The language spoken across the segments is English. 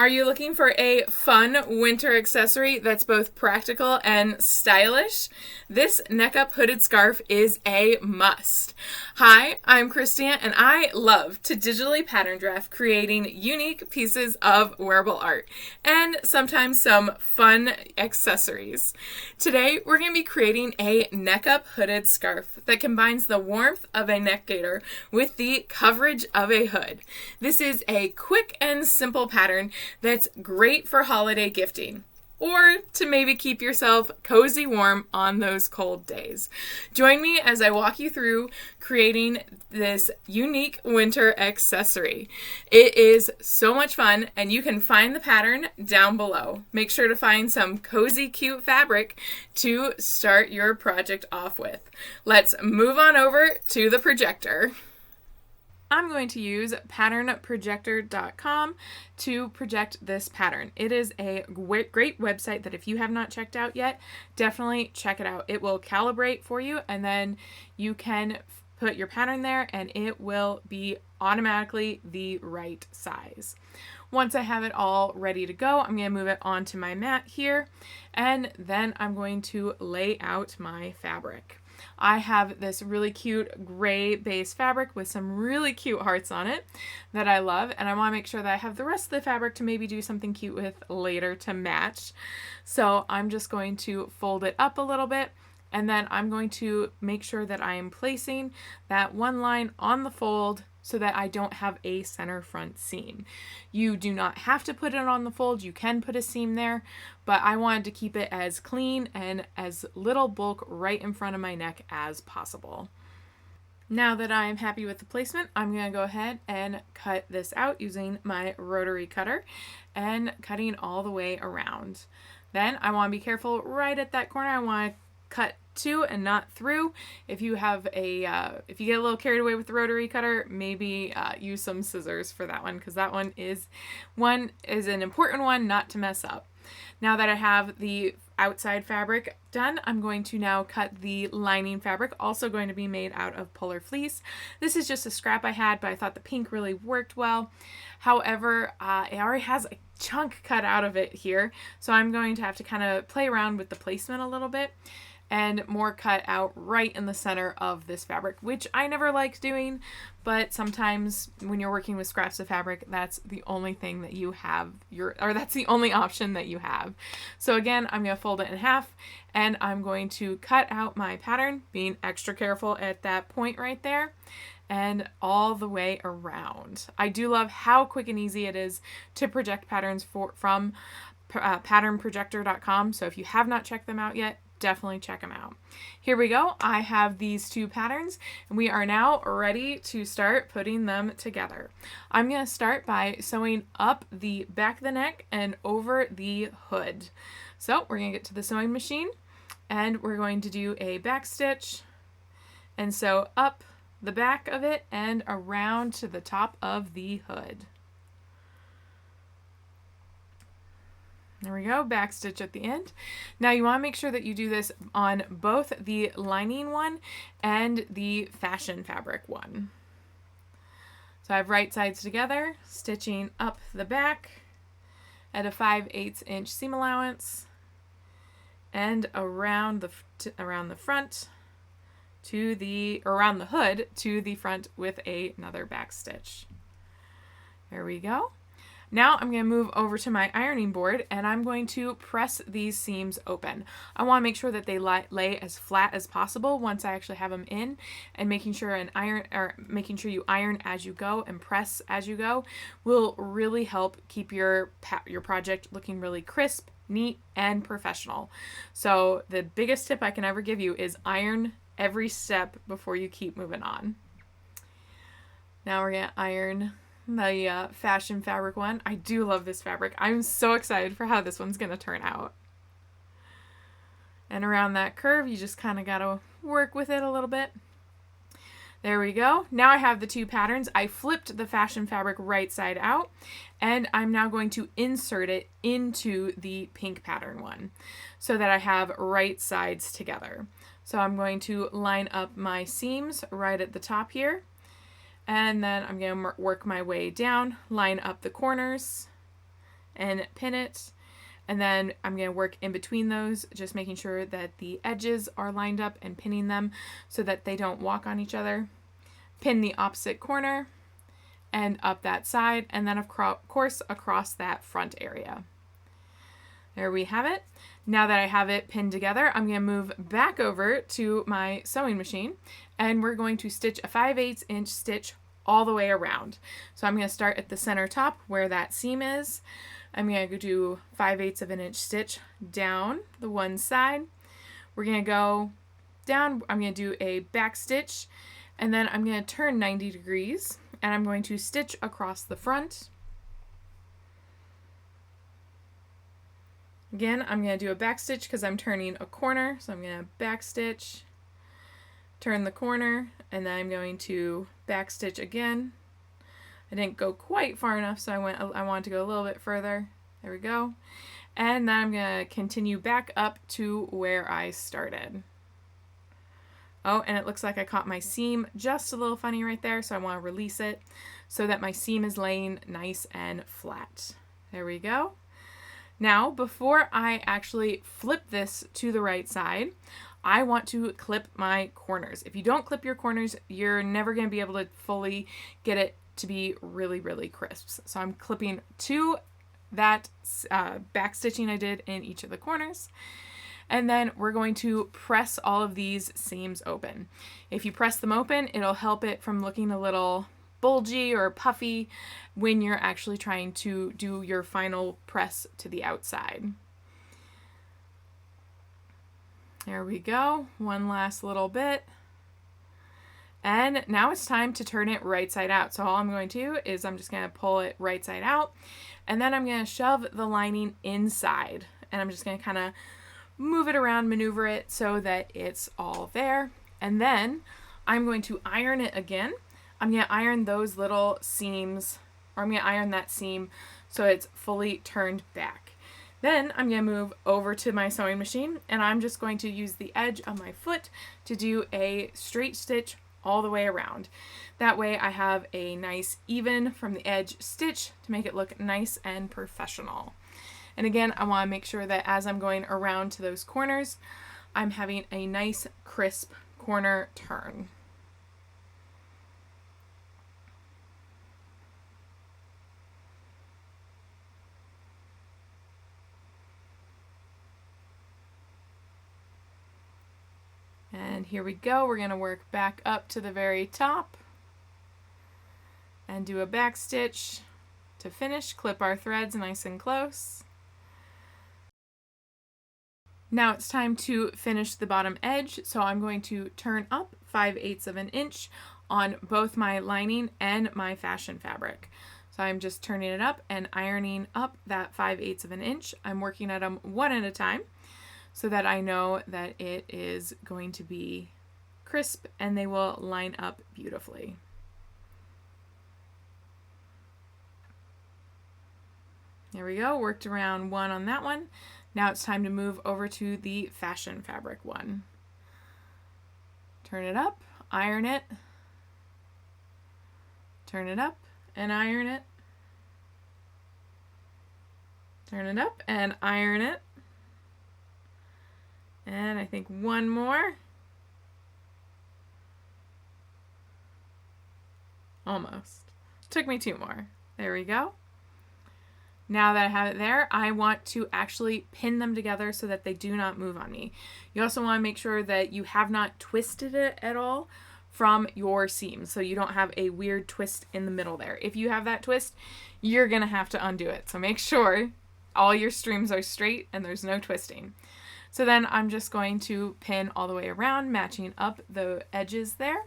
Are you looking for a fun winter accessory that's both practical and stylish? This neck-up hooded scarf is a must. Hi, I'm Christina, and I love to digitally pattern draft, creating unique pieces of wearable art and sometimes some fun accessories. Today, we're going to be creating a neck-up hooded scarf that combines the warmth of a neck gaiter with the coverage of a hood. This is a quick and simple pattern that's great for holiday gifting, or to maybe keep yourself cozy warm on those cold days. Join me as I walk you through creating this unique winter accessory. It is so much fun, and you can find the pattern down below. Make sure to find some cozy, cute fabric to start your project off with. Let's move on over to the projector. I'm going to use patternprojector.com to project this pattern. It is a great website that if you have not checked out yet, definitely check it out. It will calibrate for you, and then you can put your pattern there and it will be automatically the right size. Once I have it all ready to go, I'm going to move it onto my mat here, and then I'm going to lay out my fabric. I have this really cute gray base fabric with some really cute hearts on it that I love, and I want to make sure that I have the rest of the fabric to maybe do something cute with later to match. So I'm just going to fold it up a little bit, and then I'm going to make sure that I am placing that one line on the fold so that I don't have a center front seam. You do not have to put it on the fold. You can put a seam there, but I wanted to keep it as clean and as little bulk right in front of my neck as possible. Now that I am happy with the placement, I'm going to go ahead and cut this out using my rotary cutter and cutting all the way around. Then I want to be careful right at that corner. I want to cut to and not through. If you have if you get a little carried away with the rotary cutter, maybe use some scissors for that one, because that one is an important one not to mess up. Now that I have the outside fabric done, I'm going to now cut the lining fabric, also going to be made out of polar fleece. This is just a scrap I had, but I thought the pink really worked well. However, it already has a chunk cut out of it here, so I'm going to have to kind of play around with the placement a little bit and more cut out right in the center of this fabric, which I never liked doing, but sometimes when you're working with scraps of fabric, that's the only thing that you have, that's the only option that you have. So again, I'm going to fold it in half, and I'm going to cut out my pattern, being extra careful at that point right there, and all the way around. I do love how quick and easy it is to project patterns from patternprojector.com, so if you have not checked them out yet, definitely check them out. Here we go. I have these two patterns, and we are now ready to start putting them together. I'm going to start by sewing up the back of the neck and over the hood. So we're going to get to the sewing machine, and we're going to do a back stitch and sew up the back of it and around to the top of the hood. There we go, back stitch at the end. Now you want to make sure that you do this on both the lining one and the fashion fabric one. So I have right sides together, stitching up the back at a 5/8 inch seam allowance and around the front to around the hood to the front with another back stitch. There we go. Now I'm going to move over to my ironing board, and I'm going to press these seams open. I want to make sure that they lay as flat as possible once I actually have them in, and making sure you iron as you go and press as you go will really help keep your project looking really crisp, neat, and professional. So the biggest tip I can ever give you is iron every step before you keep moving on. Now we're going to iron the fashion fabric one. I do love this fabric. I'm so excited for how this one's going to turn out. And around that curve, you just kind of got to work with it a little bit. There we go. Now I have the two patterns. I flipped the fashion fabric right side out, and I'm now going to insert it into the pink pattern one so that I have right sides together. So I'm going to line up my seams right at the top here. And then I'm going to work my way down, line up the corners, and pin it. And then I'm going to work in between those, just making sure that the edges are lined up and pinning them so that they don't walk on each other. Pin the opposite corner and up that side, and then of course across that front area. There we have it. Now that I have it pinned together, I'm going to move back over to my sewing machine, and we're going to stitch a 5/8 inch stitch all the way around. So I'm going to start at the center top where that seam is. I'm going to do 5/8 of an inch stitch down the one side. We're going to go down. I'm going to do a back stitch, and then I'm going to turn 90 degrees, and I'm going to stitch across the front. Again, I'm going to do a back stitch because I'm turning a corner. So I'm going to back stitch, turn the corner, and then I'm going to back stitch again. I didn't go quite far enough, so I wanted to go a little bit further. There we go. And then I'm going to continue back up to where I started. Oh, and it looks like I caught my seam just a little funny right there, so I want to release it so that my seam is laying nice and flat. There we go. Now, before I actually flip this to the right side, I want to clip my corners. If you don't clip your corners, you're never going to be able to fully get it to be really, really crisp. So I'm clipping to that back stitching I did in each of the corners. And then we're going to press all of these seams open. If you press them open, it'll help it from looking a little bulgy or puffy when you're actually trying to do your final press to the outside. There we go. One last little bit. And now it's time to turn it right side out. So all I'm going to do is I'm just going to pull it right side out, and then I'm going to shove the lining inside, and I'm just going to kind of move it around, maneuver it so that it's all there. And then I'm going to iron it again. I'm going to iron those little seams, or I'm going to iron that seam so it's fully turned back. Then I'm going to move over to my sewing machine, and I'm just going to use the edge of my foot to do a straight stitch all the way around. That way I have a nice even from the edge stitch to make it look nice and professional. And again, I want to make sure that as I'm going around to those corners, I'm having a nice crisp corner turn. And here we go. We're going to work back up to the very top and do a back stitch to finish. Clip our threads nice and close. Now it's time to finish the bottom edge, so I'm going to turn up 5/8 of an inch on both my lining and my fashion fabric. So I'm just turning it up and ironing up that 5/8 of an inch. I'm working at them one at a time so that I know that it is going to be crisp and they will line up beautifully. There we go, worked around one on that one. Now it's time to move over to the fashion fabric one. Turn it up, iron it, turn it up and iron it, turn it up and iron it, and I think one more. Almost. Took me two more. There we go. Now that I have it there, I want to actually pin them together so that they do not move on me. You also want to make sure that you have not twisted it at all from your seams, so you don't have a weird twist in the middle there. If you have that twist, you're going to have to undo it. So make sure all your streams are straight and there's no twisting. So then I'm just going to pin all the way around, matching up the edges there.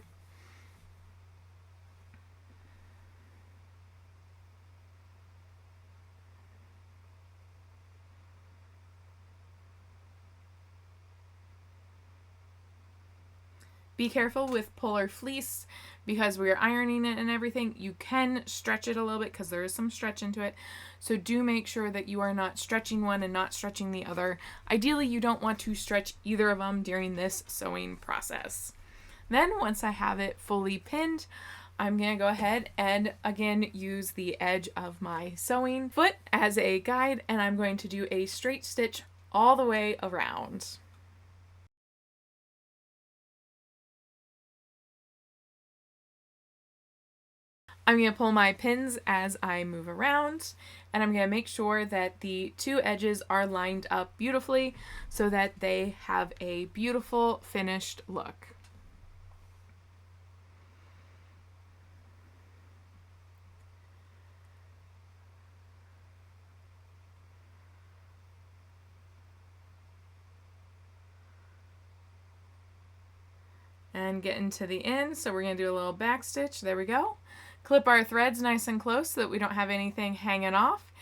Be careful with polar fleece because we're ironing it and everything. You can stretch it a little bit because there is some stretch into it. So do make sure that you are not stretching one and not stretching the other. Ideally, you don't want to stretch either of them during this sewing process. Then once I have it fully pinned, I'm going to go ahead and again use the edge of my sewing foot as a guide, and I'm going to do a straight stitch all the way around. I'm going to pull my pins as I move around, and I'm going to make sure that the two edges are lined up beautifully so that they have a beautiful finished look. And get into the end, so we're going to do a little back stitch. There we go. Clip our threads nice and close so that we don't have anything hanging off.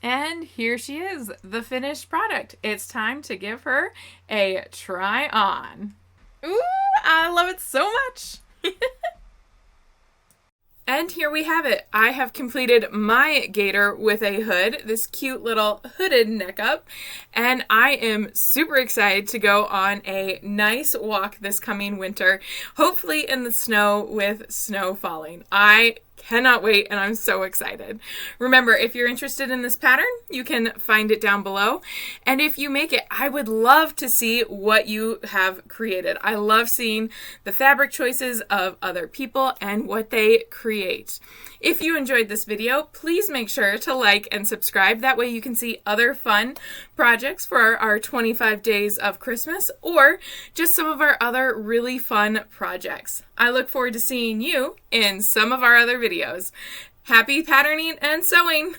And here she is, the finished product. It's time to give her a try on. Ooh, I love it so much. And here we have it. I have completed my gaiter with a hood, this cute little hooded neck up, and I am super excited to go on a nice walk this coming winter, hopefully in the snow with snow falling. I cannot wait, and I'm so excited. Remember, if you're interested in this pattern, you can find it down below. And if you make it, I would love to see what you have created. I love seeing the fabric choices of other people and what they create. If you enjoyed this video, please make sure to like and subscribe. That way you can see other fun projects for our 25 days of Christmas, or just some of our other really fun projects. I look forward to seeing you in some of our other videos. Happy patterning and sewing!